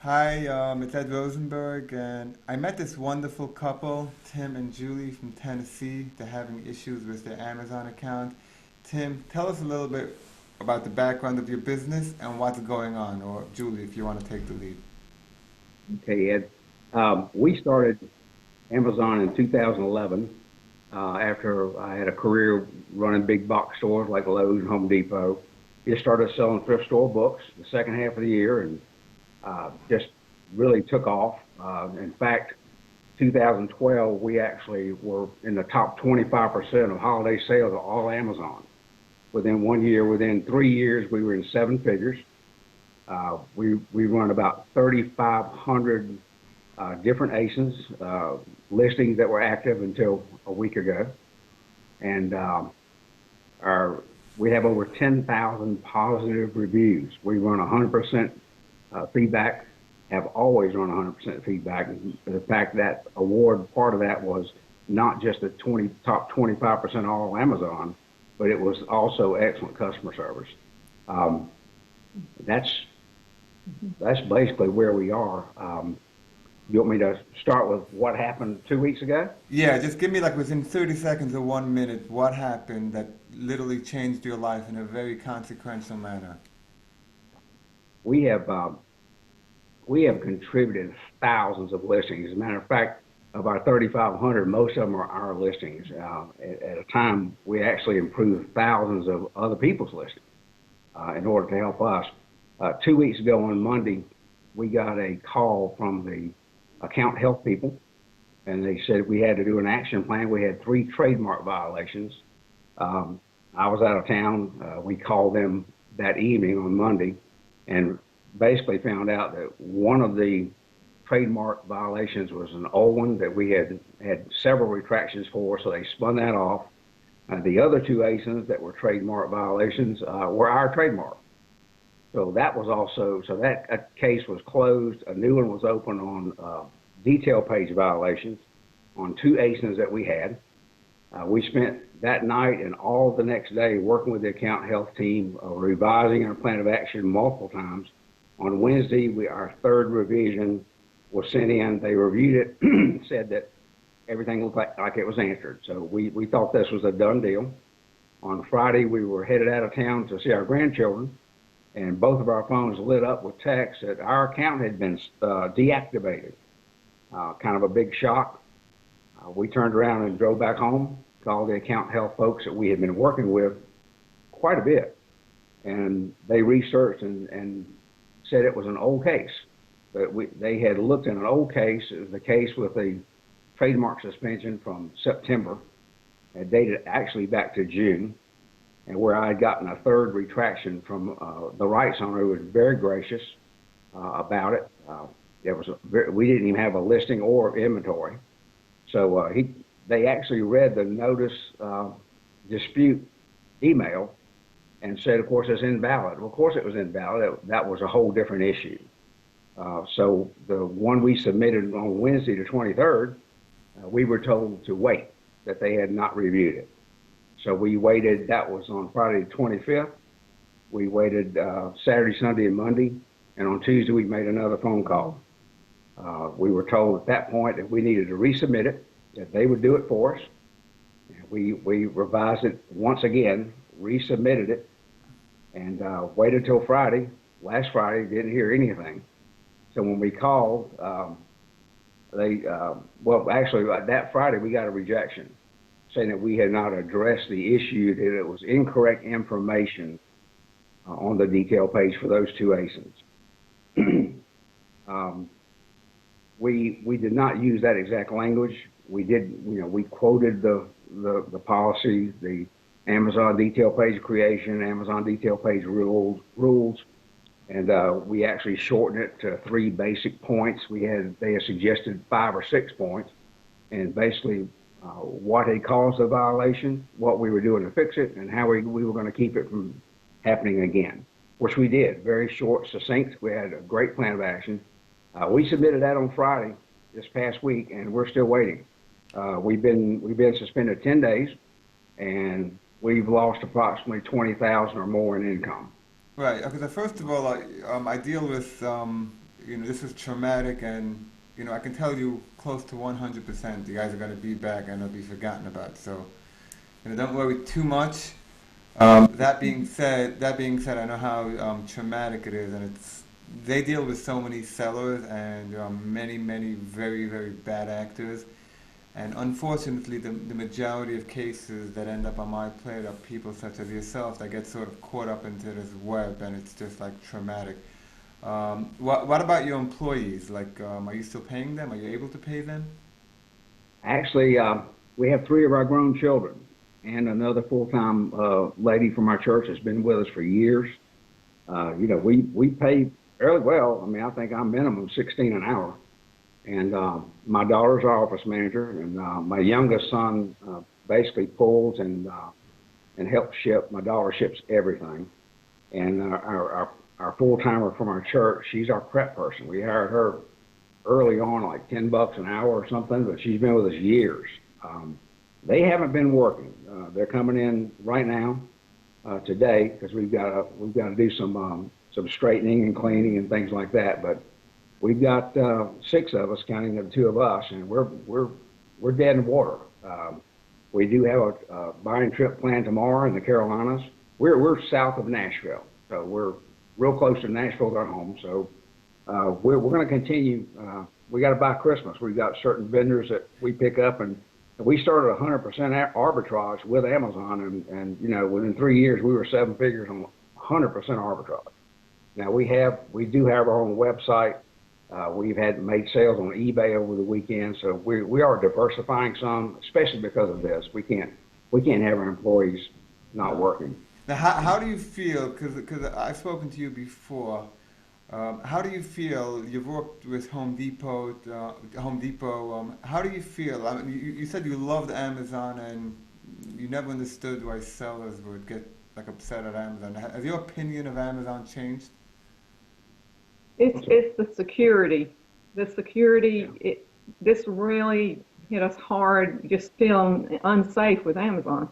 Hi, it's Ed Rosenberg, and I met this wonderful couple, Tim and Julie from Tennessee. They're having issues with their Amazon account. Tim, tell us a little bit about the background of your business and what's going on, or Julie, if you want to take the lead. Okay, Ed. We started Amazon in 2011 after I had a career running big box stores like Lowe's and Home Depot. Just started selling thrift store books the second half of the year and just really took off. In fact, 2012, we actually were in the top 25% of holiday sales of all Amazon. Within 1 year, within 3 years, we were in seven figures. We run about 3,500 different ASINs, listings that were active until a week ago. And our we have over 10,000 positive reviews. We run 100% feedback, have always run 100% feedback. The fact that award, part of that was not just the top 25% all Amazon, but it was also excellent customer service. Um, that's that's basically where we are. You want me to start with what happened 2 weeks ago? Yeah, just give me like within 30 seconds or 1 minute what happened that literally changed your life in a very consequential manner. We have we have contributed thousands of listings. As a matter of fact, of our 3,500, most of them are our listings. At a time, we actually improved thousands of other people's listings in order to help us. 2 weeks ago on Monday, we got a call from the account health people, and they said we had to do an action plan. We had three trademark violations. Um, I was out of town. We called them that evening on Monday and basically found out that one of the trademark violations was an old one that we had several retractions for, so they spun that off. The other two ASINs that were trademark violations were our trademark. So that was also, so that case was closed. A new one was opened on detail page violations on two ASINs that we had. We spent that night and all the next day working with the account health team, revising our plan of action multiple times. On Wednesday, our third revision was sent in. They reviewed it, said that everything looked like it was answered. So we thought this was a done deal. On Friday, we were headed out of town to see our grandchildren, and both of our phones lit up with text that our account had been deactivated. Kind of a big shock. We turned around and drove back home, called the account health folks that we had been working with quite a bit, and they researched and said it was an old case. They had looked at an old case. It was the case with the trademark suspension from September, and dated actually back to June, and where I had gotten a third retraction from the rights owner, who was very gracious about it. We didn't even have a listing or inventory, so they actually read the notice dispute email and said, of course, it's invalid. Well, of course, it was invalid. That was a whole different issue. So the one we submitted on Wednesday, the 23rd, we were told to wait, that they had not reviewed it. So we waited. That was on Friday the 25th. We waited Saturday, Sunday, and Monday. And on Tuesday, we made another phone call. We were told at that point that we needed to resubmit it, that they would do it for us. We revised it once again, resubmitted it, and waited till Friday. Last Friday, didn't hear anything. So when we called, well, actually, that Friday, we got a rejection saying that we had not addressed the issue, that it was incorrect information on the detail page for those two ASINs. um, we did not use that exact language. We did, we quoted the policy, the Amazon detail page creation, Amazon detail page rules, and we actually shortened it to three basic points. They had suggested 5 or 6 points, and basically what had caused the violation, what we were doing to fix it, and how we were going to keep it from happening again, which we did. Very short, succinct. We had a great plan of action. We submitted that on Friday this past week, and we're still waiting. We've been suspended 10 days, and we've lost approximately 20,000 or more in income. Right. Okay. So first of all, I deal with this is traumatic, and I can tell you close to 100% you guys are going to be back and it'll be forgotten about. So, don't worry too much. That being said, I know how traumatic it is, and they deal with so many sellers and many, many very, very bad actors. And unfortunately, the majority of cases that end up on my plate are people such as yourself that get sort of caught up into this web, and it's just like traumatic. What about your employees? Like, are you still paying them? Are you able to pay them? Actually, we have three of our grown children and another full-time lady from our church has been with us for years. We pay fairly well. I mean, I think I'm minimum 16 an hour. And my daughter's our office manager, and my youngest son basically pulls and helps ship. My daughter ships everything. And our full-timer from our church, she's our prep person. We hired her early on, like $10 an hour or something, but she's been with us years. They haven't been working. They're coming in right now, today, because we've got to do some straightening and cleaning and things like that. But we've got 6 of us, counting the 2 of us, and we're dead in water. We do have a buying trip planned tomorrow in the Carolinas. We're south of Nashville, so we're real close to Nashville, our home. So we're going to continue. We got to buy Christmas. We've got certain vendors that we pick up, and we started 100% arbitrage with Amazon, and within 3 years we were 7 figures on 100% arbitrage. Now we do have our own website. We've made sales on eBay over the weekend, so we are diversifying some, especially because of this. We can't have our employees not working. Now, how do you feel? Because I've spoken to you before. How do you feel? You've worked with Home Depot. How do you feel? I mean, you said you loved Amazon, and you never understood why sellers would get like upset at Amazon. Has your opinion of Amazon changed? It's the security. The security, this really hit us hard, just feeling unsafe with Amazon.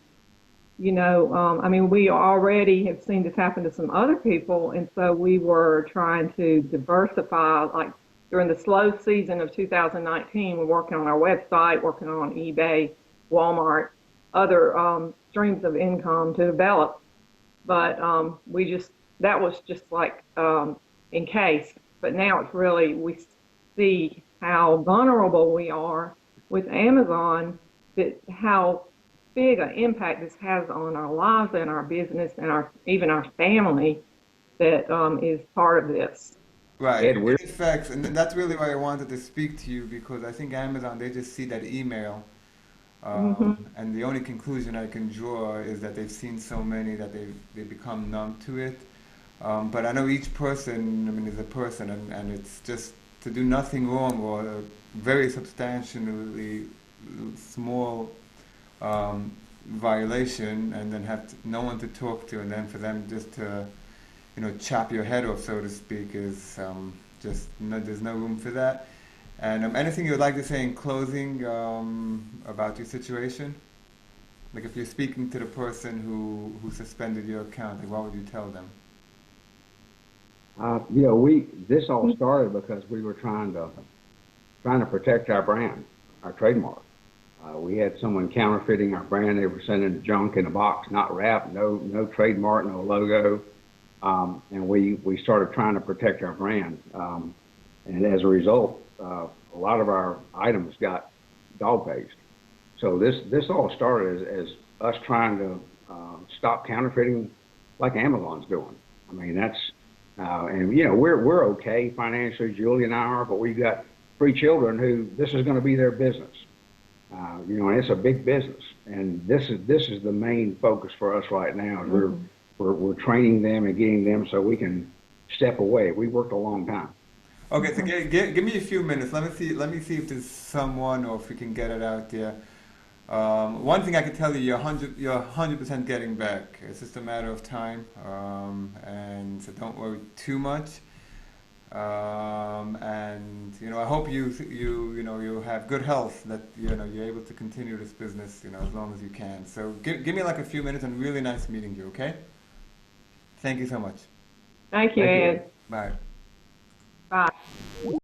I mean, we already have seen this happen to some other people, and so we were trying to diversify. Like during the slow season of 2019, we're working on our website, working on eBay, Walmart, other streams of income to develop. But that was just like in case. But now it's really, we see how vulnerable we are with Amazon, that how big an impact this has on our lives and our business and even our family that is part of this. Right. It affects, and that's really why I wanted to speak to you, because I think Amazon, they just see that email, and the only conclusion I can draw is that they've seen so many that they become numb to it. But I know each person, I mean, is a person, and it's just to do nothing wrong or a very substantially small violation, and then have no one to talk to, and then for them just to, chop your head off, so to speak, is there's no room for that. And anything you would like to say in closing about your situation? Like if you're speaking to the person who suspended your account, like what would you tell them? This all started because we were trying to protect our brand, our trademark. We had someone counterfeiting our brand. They were sending junk in a box, not wrapped, no trademark, no logo. And we started trying to protect our brand. And as a result, a lot of our items got dog-paged. So this all started as us trying to stop counterfeiting like Amazon's doing. I mean, we're okay financially, Julie and I are, but we've got 3 children who this is going to be their business. And it's a big business, and this is the main focus for us right now. We're training them and getting them so we can step away. We worked a long time. Okay, so give me a few minutes. Let me see if there's someone, or if we can get it out there. One thing I can tell you, you're 100% getting back. It's just a matter of time, and so don't worry too much. And I hope you have good health, that you're able to continue this business as long as you can. So give me like a few minutes, and really nice meeting you. Okay. Thank you so much. Thank you, Ed. Bye. Bye.